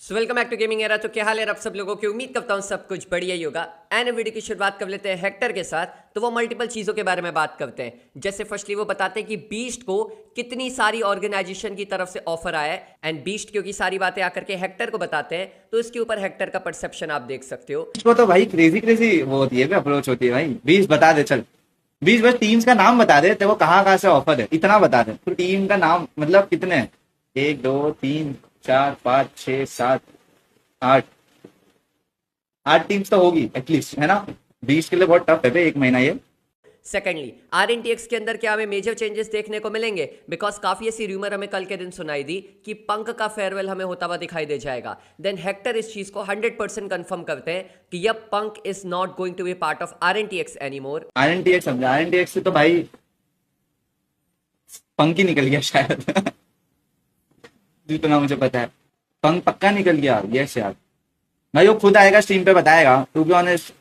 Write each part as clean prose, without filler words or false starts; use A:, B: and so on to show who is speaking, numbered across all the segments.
A: Welcome back to gaming era. तो क्या हाल है आप सब लोगों की? उम्मीद करता हूँ सब कुछ बढ़िया ही होगा। एंड वीडियो की शुरुआत कर लेते हैं हेक्टर के साथ। तो वो मल्टीपल चीज़ों के बारे में बात करते हैं। जैसे फर्स्टली वो बताते हैं कि बीस्ट को कितनी सारी ऑर्गेनाइजेशन की तरफ से ऑफर आया है, एंड बीस्ट क्योंकि सारी बातें आकर के हेक्टर को बताते हैं, तो इसके ऊपर हेक्टर का परसेप्शन आप देख सकते हो।
B: इसको तो भाई क्रेजी क्रेजी वो होती है अप्रोच होती है भाई। 20 बता दे चल, 20 बस टीम्स का नाम बता दे, तेरे को कहाँ कहाँ से ऑफर है इतना बता दे। तो टीम का नाम मतलब कितने हैं? 1 2 3 4 5 6 7 8 8 टीम्स तो होगी एटलीस्ट, है ना। 20 के लिए बहुत टफ है भाई, एक महीना ये।
A: सेकेंडली RNTX के अंदर क्या हमें मेजर चेंजेस देखने को मिलेंगे? बिकॉज काफी ऐसी रूमर हमें कल के दिन सुनाई दी कि पंक का फेयरवेल हमें होता हुआ दिखाई दे जाएगा। देन हेक्टर इस चीज को 100% कंफर्म करते हैं कि यह punk is not going to be part of RNTX anymore.
B: RNTX समझा, RNTX से तो भाई पंख ही निकल गया शायद जितना मुझे पता है पंख पक्का निकल गया। यस यार भाई, वो खुद आएगा स्ट्रीम पे बताएगा। टू बी ऑनेस्ट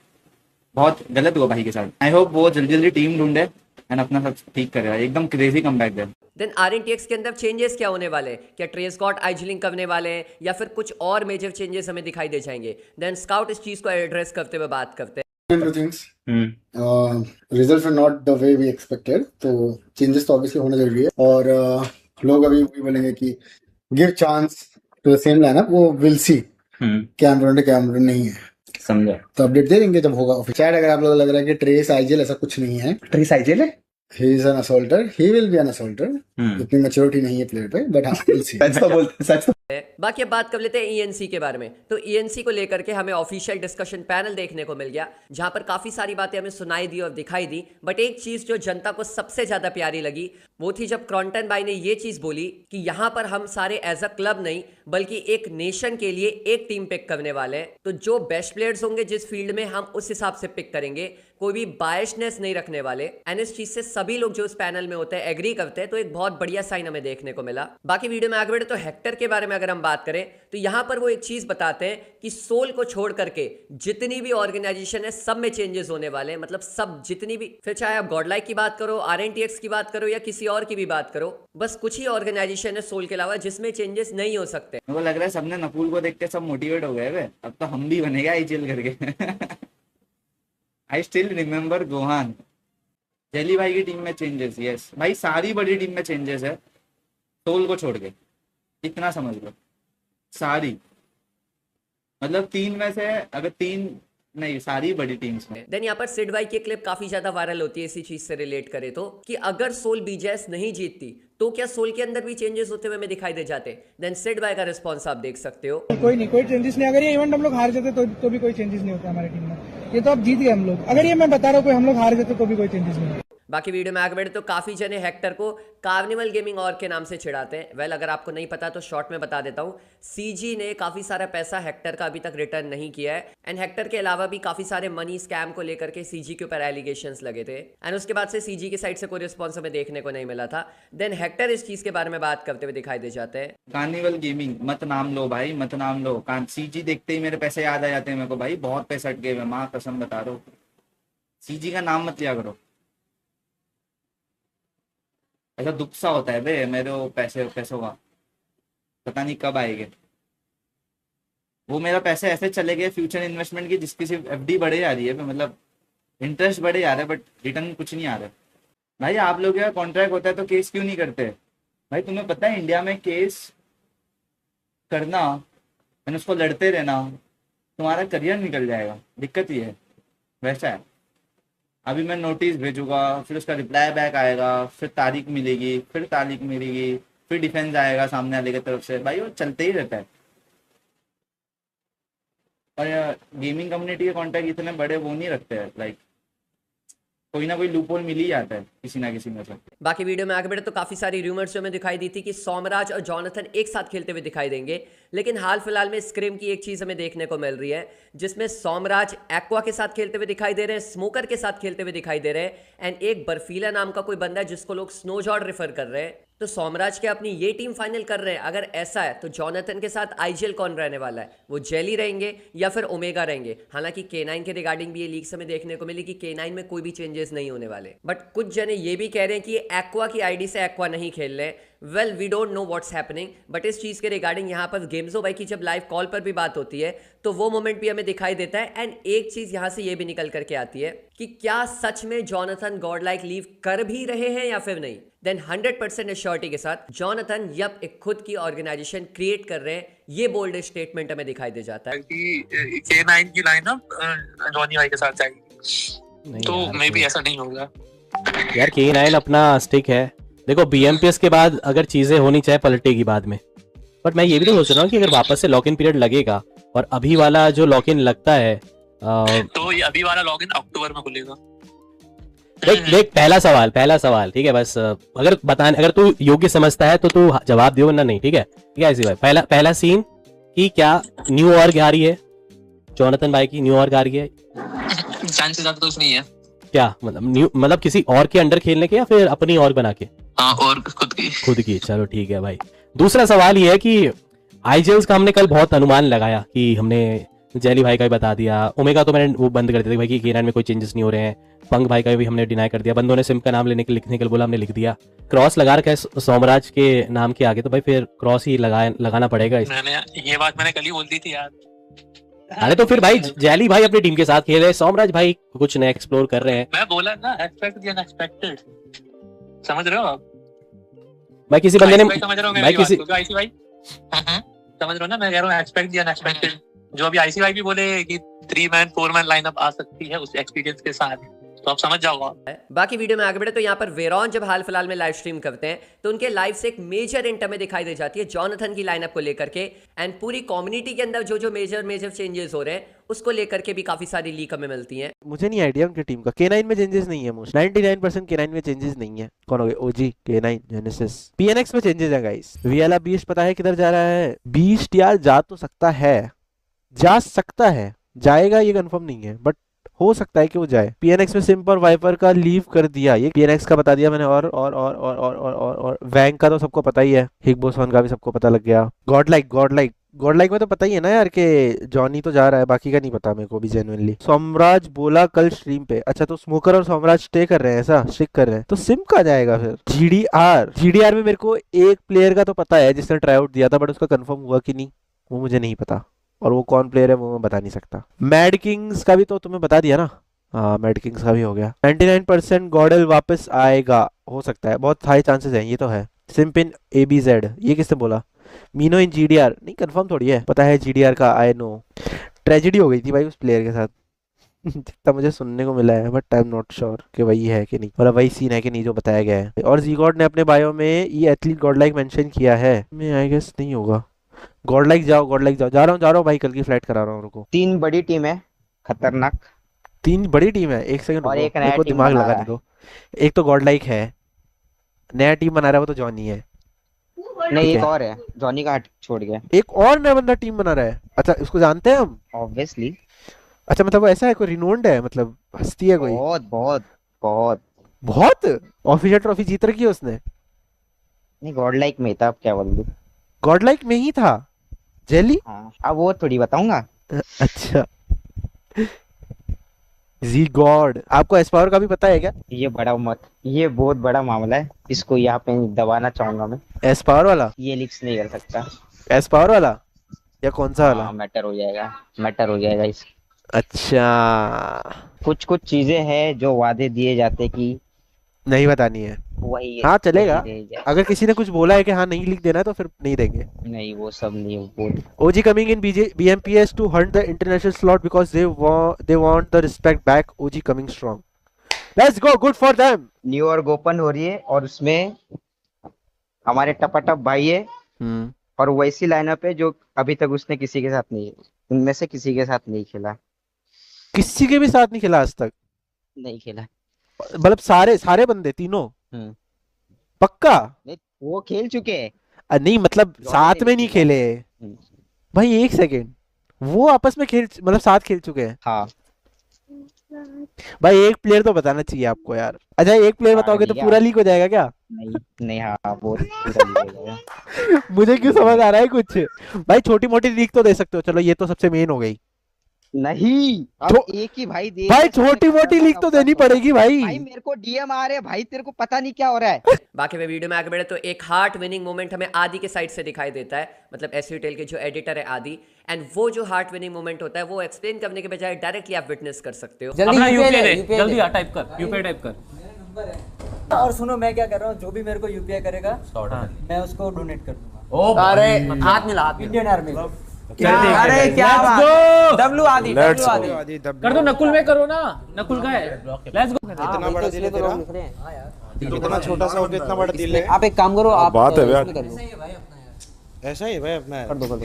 B: बहुत गलत हुआ भाई के साथ। आई होप वो जल्दी जल्दी टीम ढूंढे एंड अपना सब ठीक करेगा। एकदम क्रेजी कमबैक दे।
A: देन RNTX के अंदर चेंजेस क्या होने वाले हैं? क्या ट्रेस गॉड आइजलिंग करने वाले हैं या फिर कुछ और मेजर चेंजेस हमें दिखाई दे जाएंगे? देन स्काउट इस चीज को एड्रेस करते हुए बात करते हैं।
C: Two things. Results were not the way we expected, तो चेंजेस तो ऑब्वियसली होना जरूरी है। और लोग अभी वही बोलेंगे कि give chance to the same lineup, वो विल सी कैमरन नहीं है।
B: समझा।
C: तो अपडेट दे देंगे जब होगा ऑफिशियल। अगर आप लोग लग रहा है कि ट्रेस आईजेल ऐसा कुछ नहीं है,
B: ट्रेस आईजेल है,
C: he is an assaulter, he will be an assaulter. इतनी मैच्योरिटी नहीं है प्लेयर पे, बट हाँ विल सी।
B: सच तो बोलते सच।
A: बाकी अब बात कर लेते हैं ENC के बारे में। तो ENC को लेकर के हमें ऑफिशियल डिस्कशन पैनल देखने को मिल गया, जहां पर काफी सारी बातें हमें सुनाई दी और दिखाई दी। बट एक चीज जो जनता को सबसे ज्यादा प्यारी लगी वो थी जब क्रॉन्टन भाई ने ये चीज बोली कि यहां पर हम सारे एज अ क्लब नहीं बल्कि एक नेशन के लिए एक टीम पिक करने वाले हैं। तो जो बेस्ट प्लेयर्स होंगे जिस फील्ड में, हम उस हिसाब से पिक करेंगे, कोई भी बायसनेस नहीं रखने वाले। एंड इस चीज से सभी लोग जो इस पैनल में होते हैं एग्री करते हैं, तो एक बहुत बढ़िया साइन हमें देखने को मिला। बाकी वीडियो में आगे बढ़े तो हेक्टर के बारे में अगर हम बात करें तो यहां पर वो एक चीज बताते हैं कि सोल को छोड़ करके जितनी भी ऑर्गेनाइजेशन है सब में चेंजेस होने वाले हैं। मतलब सब जितनी भी, फिर चाहे आप गॉडलाइक की बात करो, RNTX की बात करो या किसी और की भी बात करो, बस कुछ ही ऑर्गेनाइजेशन है सोल के अलावा जिसमें चेंजेस नहीं हो सकते।
B: मेरे को लग रहा है सबने नकुल को देख के सब मोटिवेट हो गए वे। अब तो हम भी बनेगा आईजीएल करके I still remember Gohan. Jelly भाई की टीम में चेंजेस, यस भाई सारी बड़ी टीम में चेंजेस है सोल को छोड़ के, इतना समझ लो। सारी मतलब 3 में से अगर 3 नहीं, सारी बड़ी टीम्स में।
A: देन यहाँ पर सिड भाई की क्लिप काफी ज्यादा वायरल होती है इसी चीज से रिलेट करे तो, कि अगर सोल BJS नहीं जीतती तो क्या सोल के अंदर भी चेंजेस होते हुए हमें दिखाई दे जाते? देन सिड भाई का रिस्पॉन्स आप देख सकते हो।
D: कोई नहीं, कोई चेंजेस नहीं। अगर ये इवेंट हम लोग हार जाते तो भी कोई चेंजेस नहीं होता हमारी टीम में। ये तो अब जीत गए हम लोग। अगर ये मैं बता रहा हूँ कोई हम लोग हार जाते तो भी कोई चेंजेस नहीं होता।
A: बाकी वीडियो में आगे बढ़े तो काफी जने हेक्टर को कार्निवल गेमिंग और के नाम से चिढ़ाते हैं। वेल अगर आपको नहीं पता तो शॉर्ट में बता देता हूं, CG ने काफी सारा पैसा हेक्टर का अभी तक रिटर्न नहीं किया है। एंड हेक्टर के अलावा भी काफी सारे मनी स्कैम को लेकर के CG के ऊपर एलिगेशंस लगे थे, एंड उसके बाद से CG की साइड से कोई रिस्पॉन्स हमें देखने को नहीं मिला था। देन हेक्टर इस चीज के बारे में बात करते हुए दिखाई दे जाते हैं।
B: कार्निवल गेमिंग मत नाम लो भाई, मत नाम लो। CG देखते ही मेरे पैसे याद आ जाते हैं मेरे को भाई। बहुत पैसे अटके हुए, माँ कसम बता रहा हूँ। CG का नाम मत लिया करो, ऐसा दुख सा होता है बे मेरे पैसों का, पता नहीं कब आएंगे। वो मेरा पैसे ऐसे चले गए फ्यूचर इन्वेस्टमेंट की, जिसकी सिर्फ FD बढ़े जा रही है, मतलब इंटरेस्ट बढ़े जा रहा है बट रिटर्न कुछ नहीं आ रहा है। भाई आप लोग का कॉन्ट्रैक्ट होता है तो केस क्यों नहीं करते? भाई तुम्हें पता है इंडिया में केस करना मैंने उसको लड़ते रहना, तुम्हारा करियर निकल जाएगा। दिक्कत ही है, वैसा है। अभी मैं नोटिस भेजूंगा, फिर उसका रिप्लाई बैक आएगा, फिर तारीख मिलेगी, फिर डिफेंस आएगा सामने वाले की तरफ से। भाई वो चलते ही रहता है। और गेमिंग कम्युनिटी के कॉन्टैक्ट इतने बड़े वो नहीं रखते हैं, लाइक कोई ना कोई लूपहोल मिल ही जाता है किसी ना किसी में से।
A: बाकी वीडियो में आगे बढ़े तो काफी सारी रूमर्स जो हमें दिखाई दी थी कि सोमराज और जॉनथन एक साथ खेलते हुए दिखाई देंगे, लेकिन हाल फिलहाल में स्क्रिम की एक चीज हमें देखने को मिल रही है जिसमें सोमराज एक्वा के साथ खेलते हुए दिखाई दे रहे हैं, स्मोकर के साथ खेलते हुए दिखाई दे रहे हैं, एंड एक बर्फीला नाम का कोई बंदा है जिसको लोग स्नोजॉर्ड रेफर कर रहे हैं। तो सोमराज के अपनी ये टीम फाइनल कर रहे हैं। अगर ऐसा है तो जॉनथन के साथ आईजीएल कौन रहने वाला है? वो जेली रहेंगे या फिर ओमेगा रहेंगे? हालांकि K9 के रिगार्डिंग भी ये लीक्स हमें देखने को मिली कि K9 में कोई भी चेंजेस नहीं होने वाले, बट कुछ जने ये भी कह रहे हैं कि एक्वा की आईडी से एक्वा नहीं खेल रहे हैं, well we don't know what's happening, but इस चीज़ के रिगार्डिंग यहाँ पर गेम्सो भाई की जब लाइव कॉल पर भी बात होती है तो वो मोमेंट भी हमें दिखाई देता है। एंड एक चीज़ यहाँ से ये भी निकल करके आती है कि क्या सच में जॉनथन गॉडलाइक लीव कर भी रहे हैं या फिर नहीं। देन 100% एश्योरिटी के साथ जॉनथन यप एक खुद की ऑर्गेनाइजेशन क्रिएट कर रहे हैं, ये बोल्ड स्टेटमेंट हमें दिखाई दे जाता है
E: कि K9 की लाइनअप जॉनी भाई के साथ जाएगी, तो मे बी ऐसा नहीं होगा
F: यार। K9 अपना स्टिक है, देखो BMPS के बाद अगर चीजें होनी चाहे पलटेगी बाद में, बट मैं ये भी तो सोच रहा हूँ कि अगर वापस से लॉक इन पीरियड लगेगा और अभी वाला जो लॉक इन लगता है
E: तो ये अभी वाला लॉग इन अक्टूबर में खुलेगा।
F: देख पहला सवाल ठीक है, बस अगर तू योग्य समझता है तो तू जवाब दियो, वरना नहीं। ठीक है ऐसी भाई, पहला सीन कि क्या न्यू ऑर्ग आ रही है, जॉनथन भाई की न्यू ऑर्ग आ रही है?
E: चांसेस ज्यादा तो उसमें ही है।
F: क्या मतलब किसी और के अंडर खेलने के या फिर अपनी ऑर्ग बना के?
E: हाँ, और खुद की।
F: चलो ठीक है भाई। दूसरा सवाल ये है कि आईजेल्स का हमने कल बहुत अनुमान लगाया कि हमने जेली भाई का भी बता दिया, ओमेगा तो मैंने वो बंद कर दिया भाई कि K9 में कोई चेंजेस नहीं हो रहे हैं, पंग भाई का भी हमने डिनाई कर दिया, बंदों ने सिम का नाम लिखने के लिए बोला, हमने लिख दिया, क्रॉस लगा रखा है सोमराज के नाम के आगे, तो भाई फिर क्रॉस ही लगाना पड़ेगा।
E: ये बात मैंने कल ही बोल दी थी यार।
F: अरे तो फिर भाई जेली भाई अपनी टीम के साथ खेल रहे हैं, सोमराज भाई कुछ नया एक्सप्लोर कर रहे हैं।
E: मैं बोला ना, एक्सपेक्ट द अनएक्सपेक्टेड, समझ रहे हो आप?
F: भाई किसी बंदे ने
E: समझ रहे हो
F: भाई किसी
E: आईसी भाई समझ रहे हो ना, मैं कह रहा हूँ एक्सपेक्ट द अनएक्सपेक्टेड। जो अभी आईसी भाई भी बोले कि 3 मैन 4 मैन लाइनअप आ सकती है उस एक्सपीरियंस के साथ, तो आप समझ जाओ आप।
A: बाकी वीडियो में आगे बढ़े तो यहाँ पर वेरॉन जब हाल फिलहाल में लाइव स्ट्रीम करते हैं तो उनके लाइव से एक मेजर इंट हमें दिखाई दे जाती है जॉनथन की लाइनअप को लेकर के, एंड पूरी कम्युनिटी के अंदर जो मेजर चेंजेस हो रहे हैं उसको लेकर के भी काफी सारी लीक हमें मिलती हैं।
G: मुझे नहीं आइडिया उनकी टीम का। K9 में चेंजेस नहीं है, मोस्ट 99% K9 में चेंजेस नहीं है। कौन हो गए? OG, K9, जेनेसिस, PNX में चेंजेस है गाइस। वीएला बीस्ट पता है किधर जा रहा है? बीस्ट यार जा तो सकता है, जाएगा ये कंफर्म नहीं है, बट हो सकता है कि वो जाए। PNX में सिम्प और वाइपर का लीव कर दिया, ये PNX का बता दिया मैंने, और वैंग का तो सबको पता ही है, हिग बोसवन का भी सबको पता लग गया। गॉडलाइक में तो पता ही है ना यार कि जॉनी तो जा रहा है, बाकी का नहीं पता मेरे को भी जेन्युइनली। सोमराज बोला कल स्ट्रीम पे, अच्छा तो स्मोकर और सोमराज स्टे कर रहे हैं, ऐसा स्टिक कर रहे हैं, तो सिम का जाएगा फिर? GDR में मेरे को एक प्लेयर का तो पता है जिसने ट्राई आउट दिया था, बट उसका कंफर्म हुआ कि नहीं वो मुझे नहीं पता, और वो कौन प्लेयर है वो मैं बता नहीं सकता। मैड किंग्स का भी तो तुम्हें बता दिया ना, हाँ मैड किंग्स का भी हो गया। 99% गॉडल वापस आएगा, हो सकता है, बहुत हाई चांसेस हैं, ये तो है। सिम्पिन ABZ, ये किसने बोला? मीनो इन GDR, नहीं कंफर्म थोड़ी है, पता है GDR का, आई नो। ट्रेजेडी हो गई थी भाई उस प्लेयर के साथ जितना मुझे सुनने को मिला है, but I am not sure कि वही है कि नहीं, मतलब वही सीन है कि नहीं जो बताया गया है। और जीगॉड ने अपने बायो में ये एथलीट गॉडलाइक मेंशन किया है, मैं आई गेस नहीं होगा। गॉडलाइक जाओ, जा रहा हूँ भाई, कल की फ्लाइट करा रहा हूँ, रुको।
H: 3 बड़ी टीम है, खतरनाक
G: 3 बड़ी टीम है, एक सेकंड
H: और एक
G: रुको,
H: नया
G: मेरे को
H: टीम
G: दिमाग
H: बना
G: लगाने
H: रहा है।
G: दो। एक तो गॉडलाइक है, नया टीम बना रहा है वो तो जॉनी है,
H: नहीं
G: ठीक
H: एक
G: है।
H: और है, जॉनी का छोड़ के।
G: एक और नया बंदा टीम बना रहा है, अच्छा उसको जानते हैं हम?
H: ऑब्वियसली,
G: अच्छा मतलब वो ऐसा है, कोई रिनोन्ड है, मतलब हस्ती है कोई?
H: बहुत बहुत बहुत
G: बहुत ऑफिशियल ट्रॉफी जीत रखी है उसने?
H: नहीं, गॉड लाइक में था, अब क्या बोल दूं।
G: गॉडलाइक में ही था जेली?
H: हाँ, अब वो थोड़ी बताऊंगा।
G: अच्छा जी गॉड, आपको एस्पावर का भी पता है क्या?
H: ये बहुत बड़ा मामला है, इसको यहाँ पे दबाना चाहूंगा मैं।
G: एस्पावर वाला?
H: ये लीक्स नहीं कर सकता।
G: एस्पावर वाला या कौन सा वाला?
H: हाँ, मैटर हो जाएगा इस।
G: अच्छा,
H: कुछ चीजें हैं जो वादे दिए जाते कि
G: नहीं बतानी है,
H: वही
G: हाँ चलेगा।
H: वही रह जाए।
G: अगर किसी ने कुछ बोला है कि हाँ नहीं लिख देना है तो फिर नहीं देंगे।
H: नहीं, वो सब नहीं बोल।
G: OG coming in BMPS to hunt the international slot because they want the respect back. OG coming strong. Let's go, good for them.
H: New York open हो रही है और उसमें हमारे टपाटप भाई है, और वैसी लाइनअप है जो अभी तक उसने किसी के साथ नहीं, उनमें से किसी के साथ नहीं खेला।
G: किसी के भी साथ नहीं खेला आज तक?
H: नहीं खेला,
G: मतलब सारे बंदे तीनों? पक्का?
H: नहीं, वो खेल चुके हैं।
G: नहीं मतलब साथ में नहीं खेले भाई, एक सेकेंड, वो आपस में मतलब साथ खेल चुके हैं?
H: हाँ
G: भाई एक प्लेयर तो बताना चाहिए आपको यार। अच्छा एक प्लेयर बताओगे तो पूरा लीक हो जाएगा क्या?
H: नहीं हाँ, वो पूरा लीक हो जाएगा।
G: मुझे क्यों समझ आ रहा है कुछ भाई, छोटी मोटी लीक तो दे सकते हो, चलो ये तो सबसे मेन हो गई।
H: नहीं, अब
G: छो-
H: एक ही भाई देश
G: भाई
H: है, सबने
G: छोटी मोटी
H: खत्म
G: लीक तो
H: होगा
G: देनी
H: तो।
G: पड़ेगी भाई।
H: भाई मेरे को डीएम आ रहे हैं भाई, तेरे को पता नहीं क्या हो रहा है।
A: बाकी में वीडियो में आगे बढ़े तो एक हार्ट विनिंग मोमेंट हमें आदि के साइड से दिखाई देता है, मतलब एसयू टेल के जो एडिटर है आदि, एंड वो जो हार्ट विनिंग मोमेंट होता है वो एक्सप्लेन करने के बजाय डायरेक्टली आप विटनेस कर सकते हो।
I: अपना यूपीआई दे, जल्दी टाइप कर, यूपीआई टाइप कर।
J: और सुनो मैं क्या कर रहा हूँ, जो भी मेरे को यूपीआई करेगा मैं उसको डोनेट कर दूंगा
I: अरे हाथ मिला,
J: इंडियन आर्मी को।
I: अरे क्या बात, डब्लू आदि कर दो, नकुल में करो ना, नकुल का है, लेट्स गो।
J: इतना बड़ा दिल है तेरा,
G: इतना छोटा सा होकर इतना बड़ा दिल है।
J: आप एक काम करो, आप
G: बात है यार।
J: कर दो।
G: ऐसा ही है भाई अपना
J: कर दो, कर दो।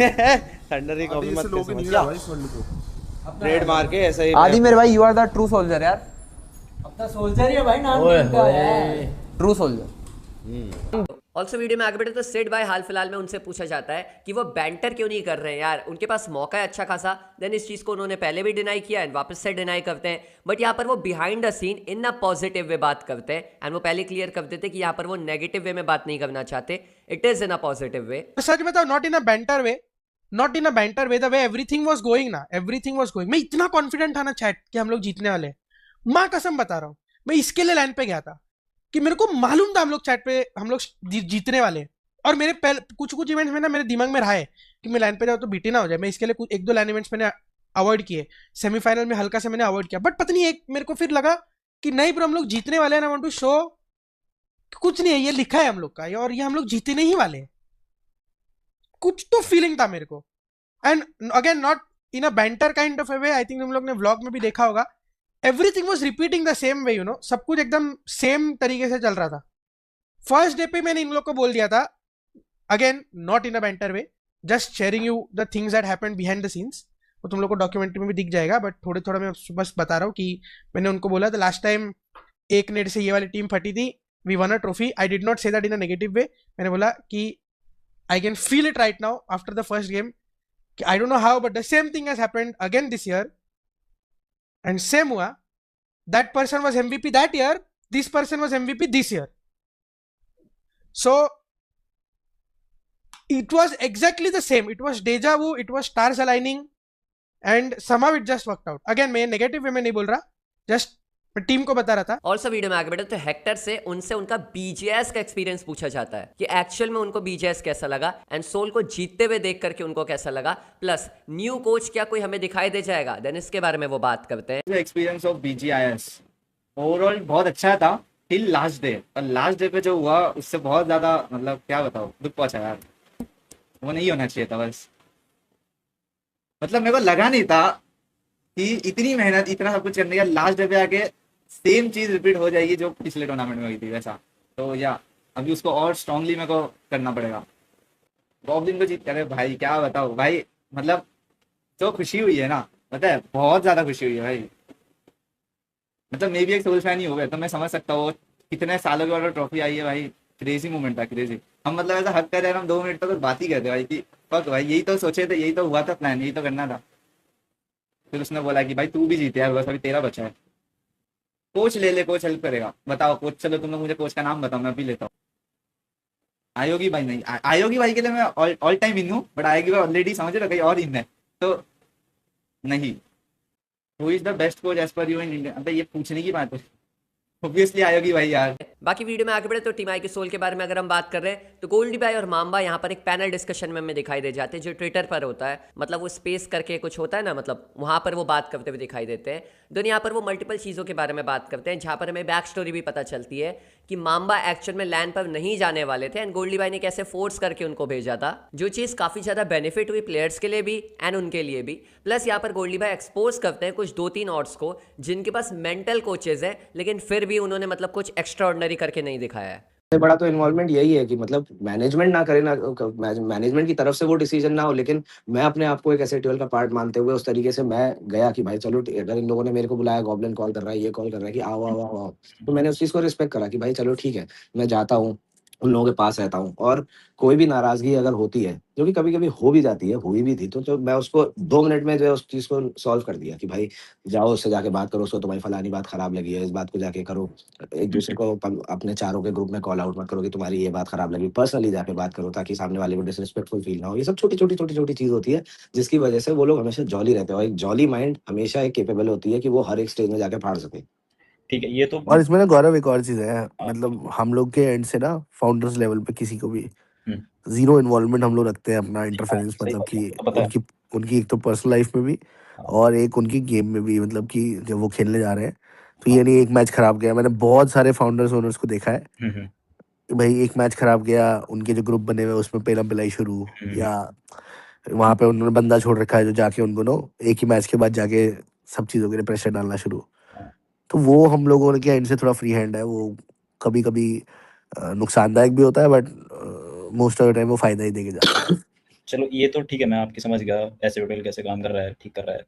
G: थंडर की कॉपी मत कर, रेड मार के ऐसा ही।
J: आदि मेरे भाई, you are the true soldier यार, अपना सोल्जर ही है भाई, नाम इनका है ट्रू सोल्जर।
A: ऑल्सो वीडियो में आगे बढ़े तो सेड भाई हाल फिलहाल में उनसे पूछा जाता है कि वो बैंटर क्यों नहीं कर रहे हैं यार, उनके पास मौका है अच्छा खासा। देन इस चीज़ को उन्होंने पहले भी डिनाई किया एंड वापस से डिनाई करते हैं, बट यहाँ पर वो behind the seen in a positive वे बात करते हैं, एंड वो पहले क्लियर कर देते कि यहाँ पर वो नेगेटिव वे में बात नहीं करना चाहते, it is in a positive way.
D: सच बताओ, not in a banter way, not in a banter way, the way everything was going ना, एवरीथिंग वाज गोइंग, मैं इतना कॉन्फिडेंट था ना चैट कि हम लोग जीतने वाले हैं। माँ कसम बता रहा हूँ, मैं इसके लिए लाइन पे गया था कि मेरे को मालूम था हम लोग चैट पे हम लोग जीतने वाले हैं। और मेरे कुछ इवेंट्स में ना मेरे दिमाग में रहा है कि मैं लाइन पे जाऊँ तो बीटी ना हो जाए, मैं इसके लिए कुछ एक दो लाइन इवेंट्स मैंने अवॉइड किए, सेमीफाइनल में हल्का से मैंने अवॉइड किया, बट पता नहीं एक मेरे को फिर लगा कि नहीं ब्रो हम लोग जीतने वाले हैं ना, वांट टू शो कुछ नहीं है, ये लिखा है हम लोग का और ये हम लोग जीतने ही वाले हैं, कुछ तो फीलिंग था मेरे को। And again not in a banter kind of a way, I think तुम लोग ने व्लॉग में भी देखा होगा, everything was repeating the same way, you know, सब कुछ एकदम सेम तरीके से चल रहा था। फर्स्ट डे पे मैंने इन लोग को बोल दिया था, again not in a banter way, just sharing you the things that happened behind the scenes, वो तुम लोग को डॉक्यूमेंट्री में भी दिख जाएगा, बट थोड़े थोड़ा मैं बस बता रहा हूँ कि मैंने उनको बोला था लास्ट टाइम एक नेट से ये वाली टीम फटी थी, we won a trophy, I did not say that in a negative way, मैंने बोला कि I can feel it right now after the first game, I don't know how but the same thing has happened again this year, and same हुआ, that person was MVP that year, this person was MVP this year, so it was exactly the same, it was deja vu, it was stars aligning and somehow it just worked out. Again मैं negative way में नहीं बोल रहा, just मैं team को बता रहा था।
A: ऑल्सो वीडियो में आगे बढ़े तो हेक्टर से उनसे उनका बीजेएस का एक्सपीरियंस पूछा जाता है कि एक्चुअल में उनको बीजेएस कैसा लगा एंड सोल को जीतते हुए देख करके उनको कैसा लगा, प्लस न्यू कोच क्या कोई हमें दिखाई दे जाएगा, देन इसके बारे में वो बात करते हैं।
B: एक्सपीरियंस ऑफ बीजीआईएस ओवरऑल बहुत अच्छा था टिल लास्ट डे, और लास्ट डे पे जो हुआ उससे बहुत ज्यादा मतलब क्या बताओ दुख पहुंचा यार, वो नहीं होना चाहिए था बस। मतलब मेरे को लगा नहीं था कि इतनी मेहनत इतना सब कुछ करने के लास्ट डे पे आके सेम चीज रिपीट हो जाएगी जो पिछले टूर्नामेंट में हुई थी वैसा, तो या अभी उसको और स्ट्रांगली मेरे को करना पड़ेगा। गॉब्लिन को जीत करे भाई, क्या बताओ भाई, मतलब जो खुशी हुई है ना, पता है बहुत ज्यादा खुशी हुई है भाई। मतलब मैं भी एक सोल फैन ही हो गया तो मैं समझ सकता हूँ कितने सालों के बाद ट्रॉफी आई है भाई, क्रेजी मोमेंट था, क्रेजी। हम मतलब ऐसा हक कर रहे हैं, हम 2 मिनट तक बात ही करते भाई कि फक भाई यही तो सोचे थे, यही तो हुआ था प्लान, यही तो करना था। फिर उसने बोला कि भाई तू भी जीते यार, बस अभी तेरा बचा है, कोच ले ले, कोच हेल्प करेगा। बताओ कोच, चलो तुम लोग मुझे कोच का नाम बताओ, मैं भी लेता हूँ। आयोगी भाई नहीं, आयोगी भाई के लिए मैं ऑल टाइम इन हूँ, बट आयोगी भाई ऑलरेडी समझ रहे कहीं और इन है तो नहीं। Who is the best coach as per you in India, अब ये पूछने की बात है, ऑब्वियसली आयोगी भाई यार।
A: बाकी वीडियो में आगे बढ़े तो टीम आई के सोल के बारे में अगर हम बात कर रहे हैं तो गोल्डी भाई और माम्बा यहाँ पर एक पैनल डिस्कशन में हमें दिखाई दे जाते हैं जो ट्विटर पर होता है, मतलब वो स्पेस करके कुछ होता है ना, मतलब वहाँ पर वो बात करते हुए दिखाई देते हैं। दोनों यहाँ पर वो मल्टीपल चीज़ों के बारे में बात करते हैं, जहाँ पर हमें बैक स्टोरी भी पता चलती है कि माम्बा एक्चुअल में लैंड पर नहीं जाने वाले थे एंड गोल्डी भाई ने कैसे फोर्स करके उनको भेजा था, जो चीज़ काफ़ी ज़्यादा बेनिफिट हुई प्लेयर्स के लिए भी एंड उनके लिए भी। प्लस यहाँ पर गोल्डी भाई एक्सपोज करते हैं कुछ 2-3 ऑड्स को जिनके पास मेंटल कोचेज है, लेकिन फिर भी उन्होंने मतलब कुछ एक्स्ट्रा ऑर्डिनरी करके नहीं दिखाया है।
K: सबसे बड़ा तो इन्वॉल्वमेंट यही है कि मतलब मैनेजमेंट ना करे ना, मैनेजमेंट की तरफ से वो डिसीजन ना हो, लेकिन मैं अपने आप को एक ऐसे टेबल का पार्ट मानते हुए उस तरीके से मैं गया कि भाई चलो अगर इन लोगों ने मेरे को बुलाया, गॉब्लिन कॉल कर रहा है, ये कॉल कर रहा है कि आओ आओ आओ आओ, तो मैंने उस चीज़ को रिस्पेक्ट करा कि भाई चलो ठीक है मैं जाता हूँ, उन लोगों के पास रहता हूँ, और कोई भी नाराजगी अगर होती है, जो कि कभी कभी हो भी जाती है, हुई भी थी, तो मैं उसको 2 मिनट में जो है उस चीज़ को सॉल्व कर दिया कि भाई जाओ उससे जाके बात करो, उसको तुम्हारी फलानी बात खराब लगी है, इस बात को जाके करो। एक दूसरे को अपने चारों के ग्रुप में कॉल आउट मत करो कि तुम्हारी ये बात खराब लगी, पर्सनली जाके बात करो ताकि सामने वाले को डिसरिस्पेक्टफुल फील ना हो। ये सब छोटी छोटी छोटी छोटी चीज़ होती है जिसकी वजह से वो लोग हमेशा जॉली रहते हैं, और एक जॉली माइंड हमेशा एक केपेबल होती है कि वो हर एक स्टेज में जाके फाड़ सके।
L: ठीक है, ये तो
G: और इसमें ना गौरव एक और चीज है, मतलब हम लोग के एंड से ना फाउंडर्स लेवल पे किसी को भी जीरो इन्वॉल्वमेंट हम लोग रखते हैं अपना इंटरफेरेंस,
L: सही
G: मतलब
L: बात है,
G: कि
L: तो पता है।
G: उनकी उनकी एक तो पर्सनल लाइफ में भी और एक उनकी गेम में भी, मतलब कि जब वो खेलने जा रहे हैं तो ये नहीं एक मैच खराब गया, मैंने बहुत सारे फाउंडर्स ओनर्स को देखा है
L: हम्म,
G: कि भाई एक मैच खराब गया, उनके जो ग्रुप बने हुए हैं उसमें पेलम पिलाई शुरू, या वहां पे उन्होंने बंदा छोड़ रखा है जो जाके उनको नो एक ही मैच के बाद जाके सब चीजों के लिए प्रेशर डालना शुरू। तो वो हम लोगों के एंड से थोड़ा फ्री हैंड है, वो कभी कभी नुकसानदायक भी होता है, but most of the time वो फायदा ही देके जाता है।
L: चलो ये तो ठीक है, मैं आपकी समझ गया ऐसे होटल कैसे काम कर रहा है, ठीक कर रहा है।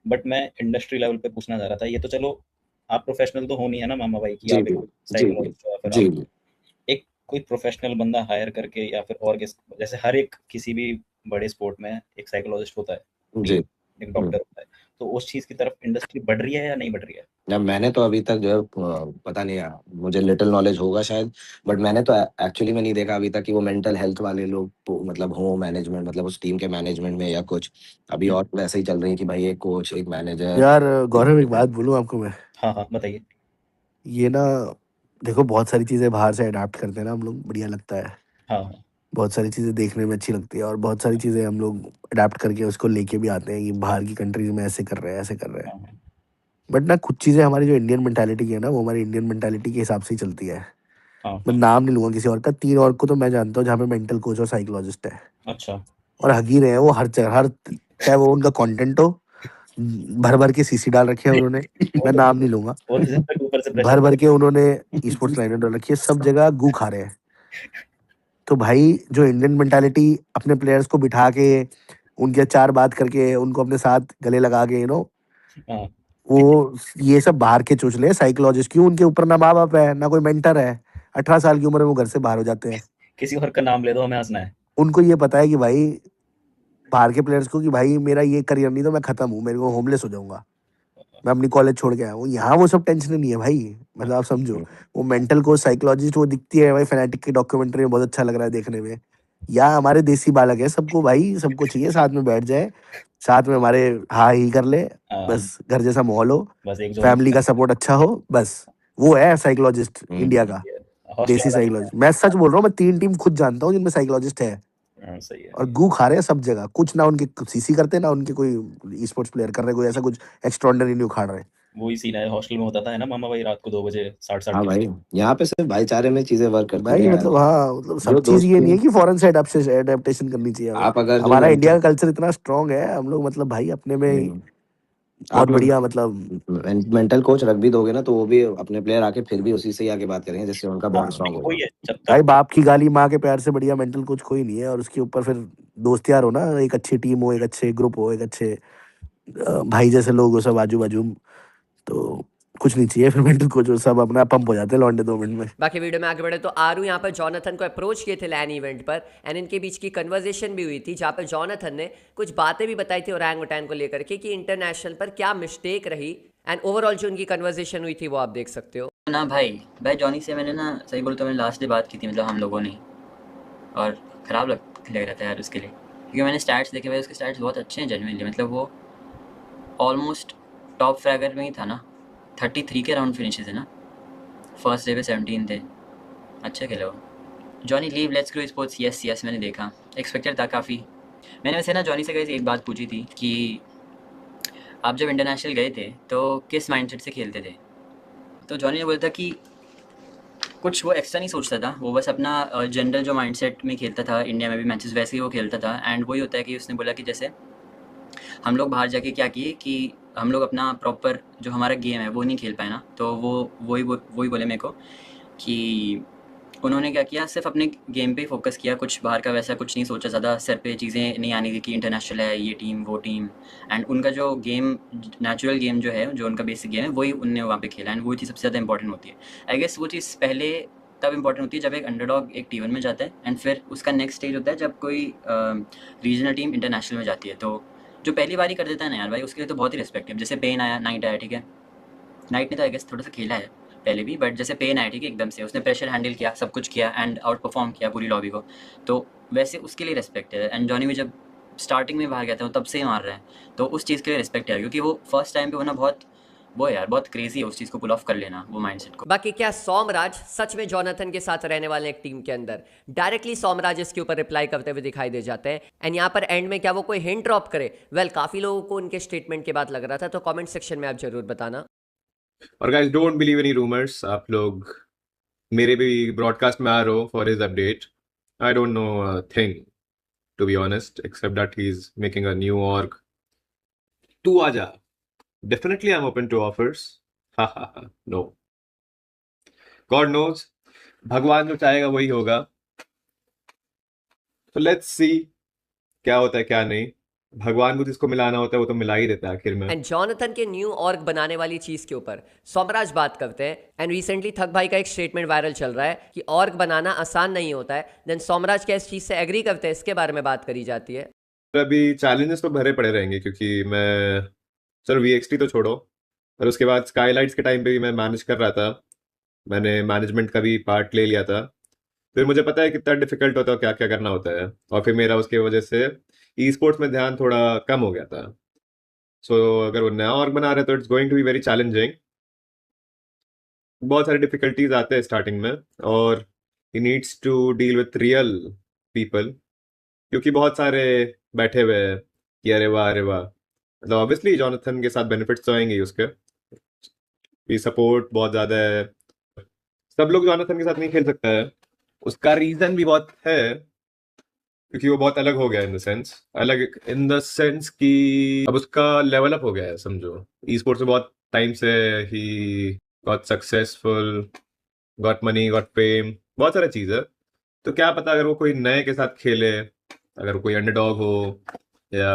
L: बट मैं इंडस्ट्री लेवल पे पूछना चाह रहा था, ये तो चलो आप प्रोफेशनल तो हो नहीं है ना मामा भाई कि
K: जी
L: आप
K: जी
L: एक
K: जी जी
L: साइकोलॉजिस्ट हो, या फिर
K: जी
L: आप
K: जी
L: एक कोई प्रोफेशनल बंदा हायर करके, या फिर और जैसे हर एक किसी भी बड़े स्पोर्ट में एक साइकोलॉजिस्ट होता है,
K: जी।
L: एक डॉक्टर होता है, तो उस चीज की तरफ इंडस्ट्री बढ़ रही है या नहीं बढ़ रही है?
K: जब मैंने तो अभी तक जो है पता नहीं यार, मुझे लिटिल नॉलेज होगा शायद, बट मैंने तो एक्चुअली में नहीं देखा अभी तक कि वो मेंटल हेल्थ वाले लोग मतलब हो मैनेजमेंट, मतलब उस टीम के मैनेजमेंट में या कुछ। अभी और वैसे ही चल रही है कि भाई एक कोच एक मैनेजर।
G: यार गौरव एक बात बोलूं आपको मैं,
L: हाँ हाँ बताइए।
G: ये ना देखो बहुत सारी चीजें बाहर से अडाप्ट करते हैं ना हम लोग, बढ़िया लगता है,
L: हाँ हाँ
G: बहुत सारी चीजें देखने में अच्छी लगती है, और बहुत सारी चीजें हम लोग अडाप्ट करके उसको लेके भी आते हैं कि बाहर की कंट्रीज में ऐसे कर रहे हैं ऐसे कर रहे हैं।
L: हाँ
G: बट ना कुछ चीजें हमारी जो इंडियन मेंटालिटी की है ना, वो हमारी इंडियन मेंटालिटी के हिसाब से ही चलती है।
L: हाँ।
G: मैं नाम नहीं लूंगा किसी और का, 3 और को तो मैं जानता हूँ जहाँ पे मेंटल कोच और साइकोलॉजिस्ट है,
L: अच्छा
G: और हगी रहे हैं वो हर जगह, हर चाहे वो उनका कंटेंट हो, भर भर के सीसी डाल रखे हैं उन्होंने, मैं नाम नहीं लूंगा,
L: वो तो सिर्फ ऊपर से
G: भर भर
L: प्रेशर।
G: के उन्होंने ई स्पोर्ट्स लाइनें डाल रखी है, सब जगह गू खा रहे हैं। तो भाई जो इंडियन मेंटालिटी अपने प्लेयर्स को बिठा के उनके 4 बात करके उनको अपने साथ गले लगा के
L: हाँ
G: वो ये सब बाहर के चोचले साइकोलॉजिस्ट, क्यों उनके ऊपर ना माँ बाप है ना कोई मेंटर है, 18 साल की उम्र में वो घर से बाहर हो जाते हैं।
L: किसी और का नाम ले दो, हमें हंसना है।
G: उनको ये पता है कि भाई बाहर के प्लेयर्स को कि भाई मेरा ये करियर नहीं तो मैं खत्म हूँ, मेरे को होमलेस हो जाऊंगा, मैं अपनी कॉलेज छोड़ के आया हूँ। यहाँ वो सब टेंशन नहीं है भाई, मतलब आप समझो, वो मेंटल कोच साइकोलॉजिस्ट वो दिखती है भाई फैनेटिक की डॉक्यूमेंट्री में, बहुत अच्छा लग रहा है देखने में। या हमारे देसी बालक है, सबको भाई सबको चाहिए साथ में बैठ जाए, साथ में हमारे हाँ ही कर ले,
L: हाँ,
G: बस घर जैसा माहौल हो,
L: बस एक जो
G: फैमिली का सपोर्ट अच्छा हो, बस वो है साइकोलॉजिस्ट इंडिया का,
L: हॉस्टल
G: देसी
L: वाला
G: साइकोलॉजिस्ट। मैं सच बोल रहा हूँ, मैं 3 टीम खुद जानता हूँ जिनमें साइकोलॉजिस्ट है,
L: सही है।
G: और गू खा रहे हैं सब जगह, कुछ ना उनके सीसी करते ना उनके कोई स्पोर्ट्स प्लेयर कर रहे, कोई ऐसा कुछ एक्स्ट्रॉर्डिनरी नहीं उखाड़ रहे।
L: वही सीन है, हॉस्टल में होता था है ना मामा भाई, रात को 2 बजे 60
K: हाँ
L: के
K: भाई, यहाँ पे सिर्फ भाईचारे में चीजें वर्क करती
G: भाई
K: है यार।
G: मतलब हाँ, मतलब सब
K: जो
G: चीज ये नहीं है
K: दोस्ती
G: कि फॉरेन से एडेप्टेशन करनी चाहिए हमें,
K: आप अगर जो
G: हमारा इंडिया का कल्चर इतना स्ट्रांग है, हम लोग मतलब भाई अपने में ही बहुत
K: आप लोग
G: बढ़िया, मतलब
K: मेंटल कोच रख भी दोगे ना तो वो भी अपने प्लेयर आके फिर भी उसी से ही आगे बात करेंगे जिससे उनका बॉन्ड स्ट्रांग होगा।
L: वही है, जब
G: भाई
L: तक
G: बाप की गाली माँ के प्यार से बढ़िया मेंटल कोच कोई नहीं है, और उसके ऊपर फिर दोस्त यार हो ना, एक अच्छी टीम हो, एक अच्छे ग्रुप हो, एक अच्छे भाई जैसे लोग हो सब आजू बाजू, तो कुछ नहीं चाहिए फिर मेंटल कोच, सब अपना पंप हो जाते हैं लौंडे 2 मिनट में।
A: बाकी वीडियो में आगे बढ़े तो आरू यहाँ पर जॉनथन को अप्रोच किए थे लैन इवेंट पर, एंड इनके बीच की कन्वर्सेशन भी हुई थी जहाँ पर जॉनथन ने कुछ बातें भी बताई थी ओरंग ओटैंग को लेकर के कि इंटरनेशनल पर क्या मिस्टेक रही, एंड ओवरऑल जो उनकी कन्वर्सेशन हुई थी वो आप देख सकते हो
M: ना। भाई जॉनी से मैंने ना, सही बोलूँ तो मैंने लास्ट डे बात की थी, मतलब हम लोगों ने, और ख़राब लग रहा था यार उसके लिए, क्योंकि मैंने स्टैट्स देखे भाई, उसके स्टैट्स बहुत अच्छे हैं जेन्युइनली, मतलब वो ऑलमोस्ट टॉप फ्रैगर में ही था ना, 33 के राउंड फिनिशेस है ना, फर्स्ट डे पे 17 थे, अच्छा खेला वो। Johnny leave let's grow sports, yes मैंने देखा, एक्सपेक्टेड था काफ़ी। मैंने वैसे ना जॉनी से कहीं एक बात पूछी थी कि आप जब इंटरनेशनल गए थे तो किस माइंडसेट से खेलते थे, तो जॉनी ने बोला था कि कुछ वो एक्स्ट्रा नहीं सोचता था, वो बस अपना जनरल जो माइंडसेट में खेलता था, इंडिया में भी मैचेस वैसे ही वो खेलता था। एंड वही होता है कि उसने बोला कि जैसे हम लोग बाहर जाके क्या किए कि हम लोग अपना प्रॉपर जो हमारा गेम है वो नहीं खेल पाए ना, तो वही बोले मेरे को कि उन्होंने क्या किया, सिर्फ अपने गेम पे फोकस किया, कुछ बाहर का वैसा कुछ नहीं सोचा, ज़्यादा सर पे चीज़ें नहीं आनी थी कि इंटरनेशनल है, ये टीम वो टीम। एंड उनका जो गेम, नेचुरल गेम जो है, जो उनका बेसिक गेम है, वही उनने वहाँ पे खेला, एंड वो चीज़ सबसे ज़्यादा इंपॉर्टेंट होती है। आई गेस वो चीज़ पहले तब इंपॉर्टेंट होती है जब एक अंडरडॉग एक T1 में जाता है, एंड फिर उसका नेक्स्ट स्टेज होता है जब कोई रीजनल टीम इंटरनेशनल में जाती है। तो जो पहली बार ही कर देता है ना यार भाई, उसके लिए तो बहुत ही रिस्पेक्ट है। जैसे पेन आया, नाइट आया, ठीक है, नाइट ने तो आई गेस थोड़ा सा खेला है पहले भी, बट जैसे पेन आया, ठीक है, एकदम से उसने प्रेशर हैंडल किया, सब कुछ किया एंड आउट परफॉर्म किया पूरी लॉबी को, तो वैसे उसके लिए रिस्पेक्ट है। एंड जॉनी भी जब स्टार्टिंग में बाहर गया था, वो तब से ही मार रहे हैं, तो उस चीज़ के लिए रिस्पेक्ट है, क्योंकि वो फर्स्ट टाइम पे होना बहुत वो है यार, बहुत क्रेजी है उस चीज़ को पुल ऑफ कर लेना, वो माइंडसेट को।
A: बाकी क्या सोमराज सच में जोनाथन के साथ रहने वाले एक टीम के अंदर? डायरेक्टली सोमराज इसके ऊपर रिप्लाई करते हुए दिखाई दे जाते हैं, एंड यहाँ पर एंड में क्या वो कोई हिंट ड्रॉप करे? वेल, काफी लोगों को उनके स्टेटमेंट के बाद लग रहा था, तो कमेंट सेक्शन में आप जरूर बताना।
N: और guys, don't believe any rumours. आप लोग मेरे भी ब्रॉडकास्ट में आ रहे हो for his update. I don't know a thing to be honest, except that he is making a new org. तू आजा, definitely I am open to offers. हा हा हा, नो, गॉड नोज, भगवान जो चाहेगा वही होगा। तो लेट्स सी क्या होता है क्या नहीं। भगवान को जिसको मिलाना होता है वो तो मिला ही देता है आखिर में।
A: एंड जोनाथन के न्यू ऑर्ग बनाने वाली चीज के ऊपर सोमराज बात करते हैं, एंड रिसेंटली थक भाई का एक स्टेटमेंट वायरल चल रहा है कि ऑर्ग बनाना आसान नहीं होता है। देन सोमराज क्या इस चीज से एग्री करते हैं? इसके बारे में बात करी जाती है।
N: अभी चैलेंजेस तो भरे पड़े रहेंगे, क्योंकि मैं, चलो VXT तो छोड़ो, और उसके बाद स्काईलाइट्स के टाइम पे भी मैं मैनेज कर रहा था, मैंने मैनेजमेंट का भी पार्ट ले लिया था। फिर मुझे पता है कितना डिफिकल्ट होता है, क्या क्या करना होता है, और फिर मेरा उसकी वजह से ई स्पोर्ट्स में ध्यान थोड़ा कम हो गया था। सो अगर वो नया ऑर्ग बना रहे तो it's going to be very challenging. बहुत सारी डिफिकल्टीज आते हैं स्टार्टिंग में, और he needs to deal with real people, क्योंकि बहुत सारे बैठे हुए हैं कि अरे वाह अरे वाह। मतलब ऑब्वियसली जोनाथन के साथ बेनिफिट्स तो आएंगे ही उसके, भी सपोर्ट बहुत ज़्यादा है, सब लोग जोनाथन के साथ नहीं खेल सकता है। उसका रीज़न भी बहुत है, क्योंकि वो बहुत अलग हो गया इन द सेंस कि अब उसका लेवल अप हो गया है, समझो। ई स्पोर्ट्स में बहुत टाइम से he got successful, got money, got fame, बहुत सारी चीज़ है। तो क्या पता अगर वो कोई नए के साथ खेले, अगर कोई अंडरडॉग हो या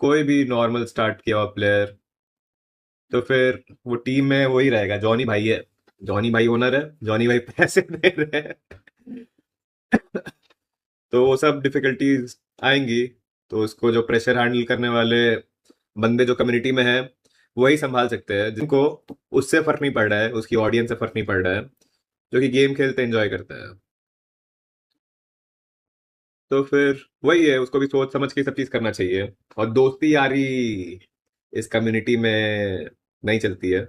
N: कोई भी नॉर्मल स्टार्ट किया हुआ प्लेयर, तो फिर वो टीम में वही रहेगा, जॉनी भाई है, जॉनी भाई ओनर है, जॉनी भाई पैसे दे रहे हैं। तो वो सब डिफिकल्टीज आएंगी, तो उसको जो प्रेशर हैंडल करने वाले बंदे जो कम्युनिटी में है वही संभाल सकते हैं, जिनको उससे फर्क नहीं पड़ रहा है, उसकी ऑडियंस से फर्क नहीं पड़ रहा है, जो कि गेम खेलते एंजॉय करता है। तो फिर वही है, उसको भी सोच समझ के सब चीज करना चाहिए। और दोस्ती यारी इस कम्युनिटी में नहीं चलती है।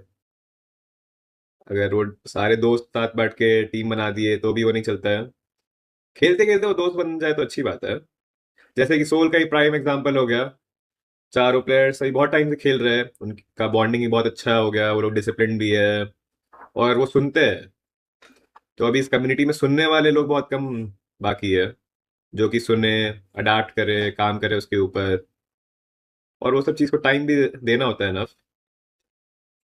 N: अगर वो सारे दोस्त साथ बैठ के टीम बना दिए तो भी वो नहीं चलता है। खेलते खेलते वो दोस्त बन जाए तो अच्छी बात है। जैसे कि सोल का ही प्राइम एग्जांपल हो गया, चारों प्लेयर्स अभी बहुत टाइम से खेल रहे हैं, उनका बॉन्डिंग भी बहुत अच्छा हो गया, वो लोग डिसिप्लिन भी है और वो सुनते हैं। तो अभी इस कम्युनिटी में सुनने वाले लोग बहुत कम बाकी है, जो कि सुने, अडाप्ट करे, काम करे उसके ऊपर, और वो सब चीज़ को टाइम भी देना होता है ना।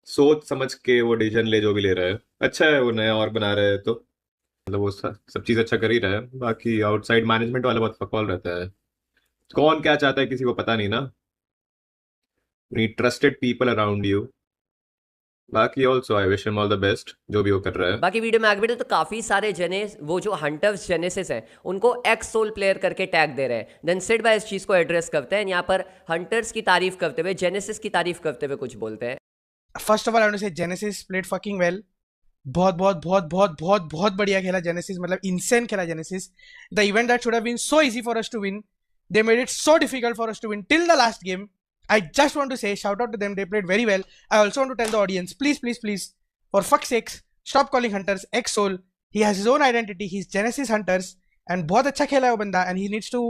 N: सोच समझ के वो डिसीजन ले जो भी ले रहा है। अच्छा है वो नया और बना रहे हैं, तो मतलब वो सब चीज़ अच्छा कर ही रहा है। बाकी आउटसाइड मैनेजमेंट वाला बहुत फकौल रहता है, कौन क्या चाहता है किसी को पता नहीं ना। Need trusted people around you. बाकी also I wish him all the best जो भी वो कर रहा है।
A: बाकी वीडियो में आगे बढ़े तो काफी सारे जने वो जो हंटर्स जेनेसिस हैं उनको एक्स सोल प्लेयर करके टैग दे रहे हैं। देन सिड भाई इस चीज को एड्रेस करते हैं, यहाँ पर हंटर्स की तारीफ करते हुए, जेनेसिस की तारीफ करते हुए कुछ बोलते हैं।
D: First of all I want to say Genesis played fucking well. बहुत बहुत बहुत बहुत बहुत बहुत बढ़िया खेला जेनेसिस, मतलब इनसेन खेला Genesis. The event that should have been so easy for us to win, they made it so difficult for us to win till the last game. I just want to say shout out to them, they played very well. I also want to tell the audience, please for fuck's sakes stop calling Hunters X Soul. He has his own identity, he's Genesis Hunters and बहुत अच्छा खेला है वो बंदा and he needs to,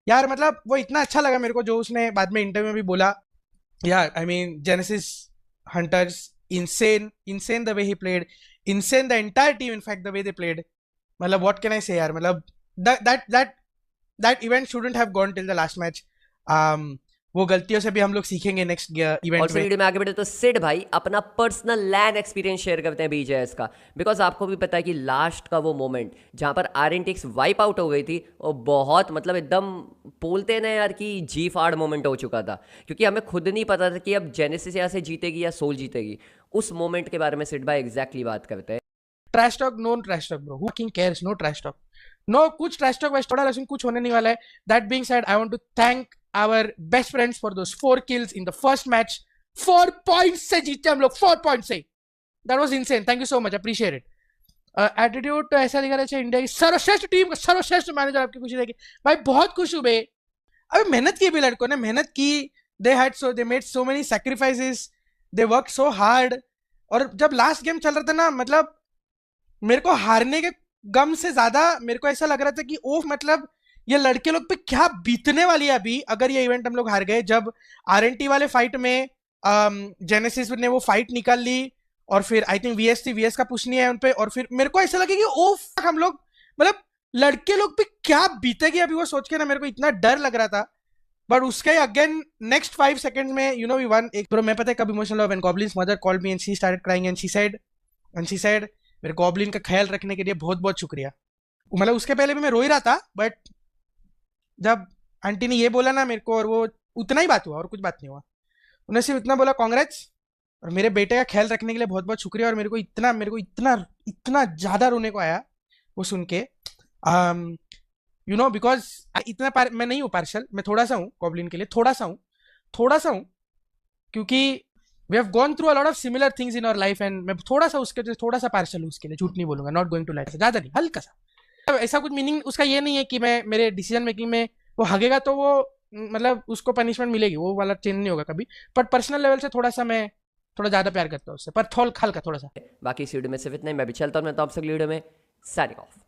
D: यार मतलब वो इतना अच्छा लगा मेरे को जो उसने बाद में इंटरव्यू में भी बोला. यार I mean Genesis Hunters insane the way he played, insane the entire team in fact the way they played. मतलब what can I say यार, मतलब that event shouldn't have gone till the last match. वो गलतियों से भी हम लोग सीखेंगे नेक्स्ट इवेंट
A: में. वीडियो में आगे बढ़े तो सिड भाई अपना पर्सनल लैन एक्सपीरियंस शेयर करते हैं BJS का, बिकॉज आपको भी पता है कि लास्ट का वो मोमेंट जहां पर RNTX वाइप आउट हो गई थी वो बहुत मतलब एकदम बोलते ना यार कि जी फाड़ मोमेंट हो चुका था, क्योंकि हमें खुद नहीं पता था कि अब जेनेसिस यहाँ से जीतेगी या सोल जीतेगी. उस मोमेंट के बारे में सिड भाई एग्जैक्टली बात करते हैं.
D: Trash talk, no trash talk bro, who fucking cares, no trash talk, no कुछ ट्रैश टॉक वेस्ट थोड़ा लेकिन कुछ होने नहीं वाला है. That being said, I want to thank our best friends for those 4 kills in the first match. 4 points से जीते हम लोग, 4 points से. That was insane. Thank you so much, appreciate it. Attitude तो ऐसा दिखा रहा है इंडिया की सर्वश्रेष्ठ टीम का सर्वश्रेष्ठ मैनेजर. आपकी खुशी देखी भाई, बहुत खुश हूँ बे. अबे मेहनत की भी लड़कों ने, मेहनत की. they made so many sacrifices, they worked so hard. और जब लास्ट गेम चल रहा था ना, मतलब मेरे को हारने के गम से ज्यादा मेरे को ऐसा लग रहा था कि ओह मतलब ये लड़के लोग पे क्या बीतने वाली है अभी अगर ये इवेंट हम लोग हार गए. जब RNT वाले फाइट में जेनेसिस ने वो फाइट निकाल ली और फिर आई थिंक VS का पुश नहीं है उनपे, और फिर मेरे को ऐसा लगे कि ओह हम लोग मतलब लड़के लोग पे क्या बीतेगी अभी, वो सोच के ना मेरे को इतना डर लग रहा था. बट उसके अगेन नेक्स्ट 5 seconds में यू नो वी वन. एक ब्रो मैं पता है कब इमोशनल हुआ, when goblins mother called me and she started crying and she said मेरे गॉब्लिन का ख्याल रखने के लिए बहुत बहुत शुक्रिया. मतलब उसके पहले भी मैं रो ही रहा था, बट जब आंटी ने ये बोला ना मेरे को, और वो उतना ही बात हुआ और कुछ बात नहीं हुआ. उन्होंने सिर्फ इतना बोला कांग्रेट्स और मेरे बेटे का ख्याल रखने के लिए बहुत बहुत शुक्रिया. और मेरे को इतना ज्यादा रोने को आया वो सुन के. यू नो बिकॉज इतना मैं नहीं हूँ पार्शल, मैं थोड़ा सा हूँ गॉब्लिन के लिए, थोड़ा सा हूँ क्योंकि we have gone through a lot of similar things in our life and मैं थोड़ा सा पार्शल हूँ उसके लिए. झूठ नहीं बोलूंगा, नॉट गोइंग टू लाइक, ज्यादा नहीं, हल्का सा. ऐसा कुछ मीनिंग उसका ये नहीं है कि मैं मेरे डिसीजन मेकिंग में वो हगेगा तो वो मतलब उसको पनिशमेंट मिलेगी, वो वाला चेंज नहीं होगा कभी. बट पर्सनल लेवल से थोड़ा सा मैं थोड़ा ज्यादा प्यार करता हूँ उससे, पर हल्का थोड़ा सा.
A: बाकी इस वीडियो में सिर्फ इतना ही. मैं भी चलता हूँ, मैं तो आप सब वीडियो में साइनिंग ऑफ.